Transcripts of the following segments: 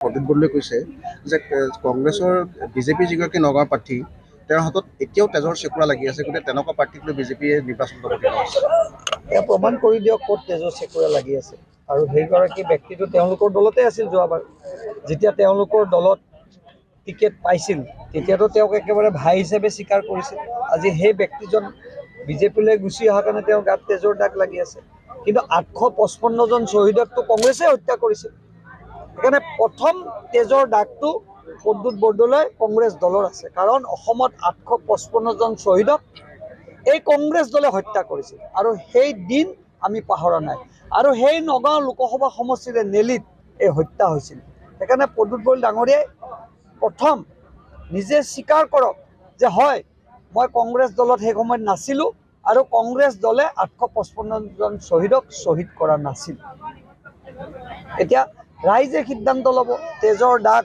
প্ৰদ্যুৎ বৰদলৈয়ে কৈছে যে কংগ্ৰেছৰ বিজেপিৰ যিগৰাকী নগাঁৱৰ প্ৰাৰ্থী তেওঁৰ হাতত এতিয়াও তেজৰ চেকুৰা লাগি আছে, গতিকে তেনেকুৱা প্ৰাৰ্থীক লৈ বিজেপিয়ে নিৰ্বাচন লবলগীয়া হৈছে। এয়া প্ৰমাণ কৰি দিয়ক ক'ত তেজৰ চেকুৰা লাগি আছে। আৰু সেইগৰাকী ব্যক্তিটো তেওঁলোকৰ দলতে আছিল যোৱাবাৰ। যেতিয়া তেওঁলোকৰ দলত টিকেট পাইছিল তেতিয়াতো তেওঁক একেবাৰে ভাই হিচাপে স্বীকাৰ কৰিছিল। আজি সেই ব্যক্তিজন বিজেপিলৈ গুচি অহাৰ কাৰণে তেওঁৰ গাত তেজৰ দাগ লাগি আছে। কিন্তু 855জন শ্বহীদকতো কংগ্ৰেছে হত্যা কৰিছিল। সেইকাৰণে প্ৰথম তেজৰ দাগটো প্ৰদ্যুৎ বৰদলৈ কংগ্ৰেছ দলৰ আছে, কাৰণ অসমত 855জন শ্বহীদক এই কংগ্ৰেছ দলে হত্যা কৰিছিল আৰু সেই দিন আমি পাহৰা নাই। আৰু সেই নগাঁও লোকসভা সমষ্টিৰে নেলিত এই হত্যা হৈছিল। সেইকাৰণে প্ৰদ্যুৎ বৰদলৈ ডাঙৰীয়াই প্ৰথম নিজে স্বীকাৰ কৰক যে হয়, মই কংগ্ৰেছ দলত সেই সময়ত নাছিলোঁ আৰু কংগ্ৰেছ দলে 855জন শ্বহীদক শ্বহীদ কৰা নাছিল। এতিয়া ৰাইজে সিদ্ধান্ত ল'ব তেজৰ দাগ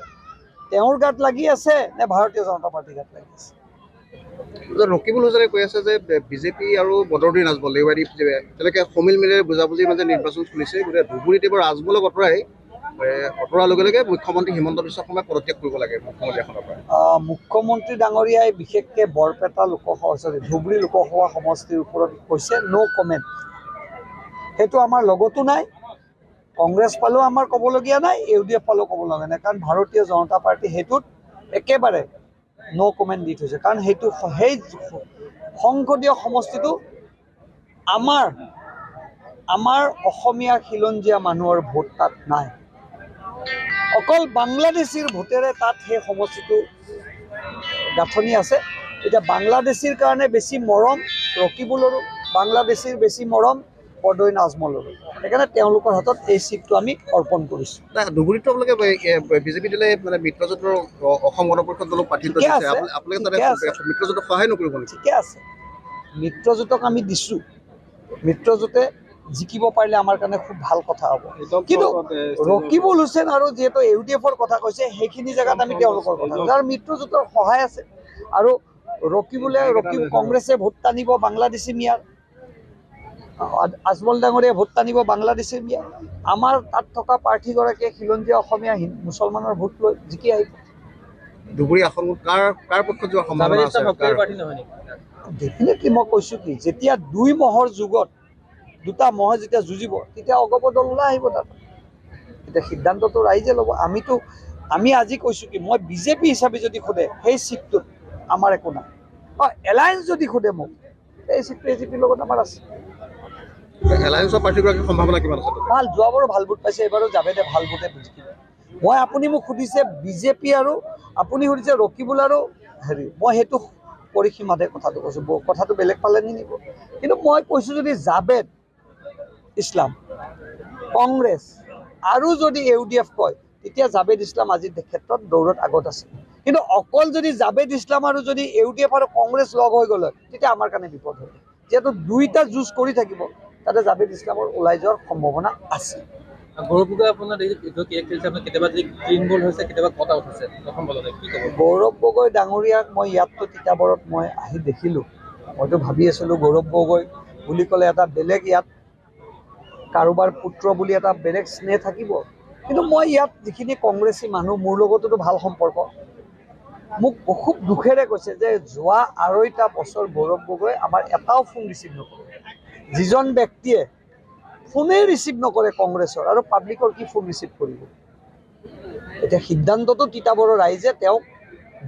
তেওঁৰ গাত লাগি আছে নে ভাৰতীয় জনতা পাৰ্টীৰ গাত লাগি আছে। ৰকিবুল হুছেইনে কৈ আছে যে বিজেপি আৰু বদৰুদ্দিন আজমল এইবাৰ তেনেকৈ সমিল মিলে বুজাবুজিৰ মাজে নিৰ্বাচন চলিছে, গতিকে ধুবুৰীত এইবাৰ আজমলক অঁতৰোৱাৰ লগে লগে মুখ্যমন্ত্ৰী হিমন্ত বিশ্ব শৰ্মাই পদত্যাগ কৰিব লাগে মুখ্যমন্ত্ৰী এখনৰ পৰা। মুখ্যমন্ত্ৰী ডাঙৰীয়াই বিশেষকৈ বৰপেটা ধুবুৰী লোকসভা সমষ্টিৰ ওপৰত কৈছে ন' কমেণ্ট। সেইটো আমাৰ লগতো নাই, কংগ্ৰেছ ফালেও আমাৰ ক'বলগীয়া নাই, UDF ফালেও ক'বলগীয়া নাই, কাৰণ ভাৰতীয় জনতা পাৰ্টি সেইটোত একেবাৰে ন' কমেণ্ট দি থৈছে। কাৰণ সেই সংসদীয় সমষ্টিটো আমাৰ অসমীয়া খিলঞ্জীয়া মানুহৰ ভোট তাত নাই। অকল বাংলাদেশীৰ ভোটেৰে তাত সেই সমষ্টিটো গাঁথনি আছে। এতিয়া বাংলাদেশীৰ কাৰণে বেছি মৰম ৰকিবুলৰো, বাংলাদেশীৰ বেছি মৰম বৰদৰুদ্দিন আজমলৰো। সেইকাৰণে তেওঁলোকৰ হাতত এই চিটটো আমি অৰ্পণ কৰিছোঁ। ধুবুৰীতো আপোনালোকে বিজেপি দলে মানে মিত্ৰজোঁটৰ অসম গণ পৰিষদ দলক প্ৰাৰ্থিত্ব দিছে, আপোনালোকে মিত্ৰজোঁটক সহায় নকৰিব নেকি? ঠিকে আছে, মিত্ৰজোঁটক আমি দিছোঁ। মিত্ৰজোঁটে জিকিব পাৰিলে আমাৰ কাৰণে খুব ভাল কথা হ'ব। কিন্তু ৰকিবুল হুছেইন আৰু যিহেতু UDFৰ কথা কৈছে, সেইখিনি জেগাত আমি তেওঁলোকৰ কথা কৈছোঁ। আৰু মিত্ৰজোঁটৰ সহায় আছে আৰু কংগ্ৰেছে ভোট টানিব বাংলাদেশী মিয়াৰ, আজমল ডাঙৰীয়াই ভোট টানিব বাংলাদেশীৰ মিয়াৰ। আমাৰ তাত থকা প্ৰাৰ্থীগৰাকীয়ে খিলঞ্জীয়া অসমীয়া মুছলমানৰ ভোট লৈ জিকি আহিব। ধুবুৰী আসন কাৰ পক্ষত যোৱাৰ সম্ভাৱনা আছে? ডেফিনেটলি মই কৈছোঁ কি, যেতিয়া দুই মহৰ যুগত দুটা মহে যেতিয়া যুঁজিব তেতিয়া অগপদল ওলাই আহিব তাত। এতিয়া সিদ্ধান্তটো ৰাইজে ল'ব। আমি আজি কৈছোঁ কি, মই বিজেপি হিচাপে যদি সোধে সেই চিটটোত আমাৰ একো নাই। এলায়েন্স যদি সোধে মোক, এই চিটটো AGPৰ লগত আমাৰ আছে। এলায়েন্সৰ প্ৰাৰ্থীগৰাকীৰ সম্ভাৱনা কিমান আছে? ভাল, যোৱাবাৰো ভাল ভোট পাইছে, এইবাৰো জাভেদে ভাল ভোটে জিকিব। আপুনি মোক সুধিছে বিজেপি আৰু আপুনি সুধিছে ৰকিবুল আৰু মই সেইটো পৰিসীমাতে কথাটো কৈছোঁ, কথাটো বেলেগ পালে নিনিব। কিন্তু মই কৈছোঁ যদি জাভেদ ইছলাম, কংগ্ৰেছ আৰু যদি UDF কয়, তেতিয়া জাভেদ ইছলাম আজিৰ ক্ষেত্ৰত দৌৰত আগত আছে। কিন্তু অকল যদি জাভেদ ইছলাম আৰু যদি UDF আৰু কংগ্ৰেছ লগ হৈ গ'লে তেতিয়া আমাৰ কাৰণে বিপদ হ'ব। যিহেতু দুইটা যুঁজ কৰি থাকিব, তাতে জাভেদ ইছলামৰ ওলাই যোৱাৰ সম্ভাৱনা আছে। গৌৰৱ গগৈ আপোনাৰ কেতিয়াবা যদি ক্লিন বল হৈছে, কেতিয়াবা কট আউট হৈছে প্ৰথম বলতে, কি ক'ব? গৌৰৱ গগৈ ডাঙৰীয়াক মই ইয়াততো তিতাবৰত মই আহি দেখিলোঁ। মইতো ভাবি আছিলোঁ গৌৰৱ গগৈ বুলি ক'লে এটা বেলেগ ইয়াত কাৰোবাৰ পুত্ৰ বুলি এটা বেলেগ স্নেহ থাকিব। কিন্তু মই ইয়াত যিখিনি কংগ্ৰেছী মানুহ, মোৰ লগততো ভাল সম্পৰ্ক, মোক খুব দুখেৰে কৈছে যে যোৱা 2.5 বছৰ গৌৰৱ গগৈ আমাৰ এটাও ফোন ৰিচিভ নকৰে। যিজন ব্যক্তিয়ে ফোনেই ৰিচিভ নকৰে কংগ্ৰেছৰ, আৰু পাব্লিকৰ কি ফোন ৰিচিভ কৰিব? এতিয়া সিদ্ধান্তটো তিতাবৰৰ ৰাইজে তেওঁক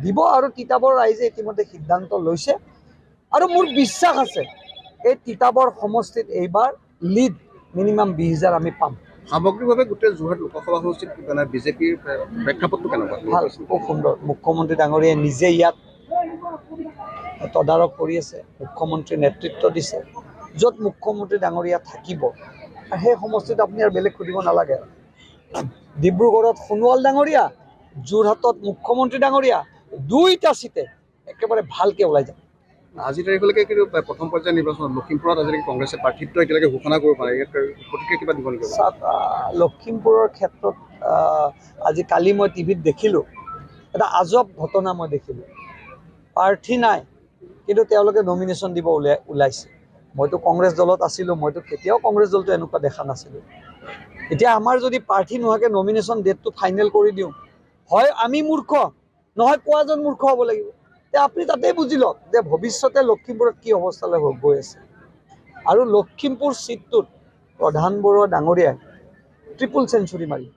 দিব, আৰু তিতাবৰ ৰাইজে ইতিমধ্যে সিদ্ধান্ত লৈছে। আৰু মোৰ বিশ্বাস আছে এই তিতাবৰ সমষ্টিত এইবাৰ লিড মিনিমাম 20,000 আমি পাম। সামগ্ৰিকভাৱে গোটেই যোৰহাট লোকসভা সমষ্টিত বিজেপিৰ প্ৰেক্ষাপটটো কেনেকুৱা? ভাল, খুব সুন্দৰ। মুখ্যমন্ত্ৰী ডাঙৰীয়াই নিজে ইয়াত তদাৰক কৰি আছে, মুখ্যমন্ত্ৰীৰ নেতৃত্ব দিছে। য'ত মুখ্যমন্ত্ৰী ডাঙৰীয়া থাকিব সেই সমষ্টিত আপুনি আৰু বেলেগ সুধিব নালাগে। ডিব্ৰুগড়ত সোণোৱাল ডাঙৰীয়া, যোৰহাটত মুখ্যমন্ত্ৰী ডাঙৰীয়া, দুইটা চিটে একেবাৰে ভালকৈ ওলাই যাব। আজি তাৰিখলৈকে কিন্তু প্ৰথম পৰ্যায়ৰ নিৰ্বাচনত লখিমপুৰত আজিলৈকে কংগ্ৰেছে প্ৰাৰ্থিত্ব এতিয়ালৈকে ঘোষণা কৰিব পাৰে, ইয়াত প্ৰতিক্ৰিয়া কিবা দিব লাগিব? লখিমপুৰৰ ক্ষেত্ৰত কালি মই টিভিত দেখিলোঁ এটা আজব ঘটনা মই দেখিলোঁ। প্ৰাৰ্থী নাই, কিন্তু তেওঁলোকে নমিনেশ্যন দিব ওলাইছে। মইতো কংগ্ৰেছ দলত আছিলোঁ, মইতো কেতিয়াও কংগ্ৰেছ দলটো এনেকুৱা দেখা নাছিলোঁ। এতিয়া আমাৰ যদি প্ৰাৰ্থী নোহোৱাকৈ নমিনেশ্যন ডেটটো ফাইনেল কৰি দিওঁ, হয় আমি মূৰ্খ, নহয় কোৱাজন মূৰ্খ হ'ব লাগিব। এতিয়া আপুনি তাতেই বুজি লওক যে ভৱিষ্যতে লখিমপুৰত কি অৱস্থালৈ গৈ আছে। আৰু লখিমপুৰ ছিটটোত প্ৰধান বৰুৱা ডাঙৰীয়াই ট্ৰিপল চেঞ্চুৰী মাৰিব।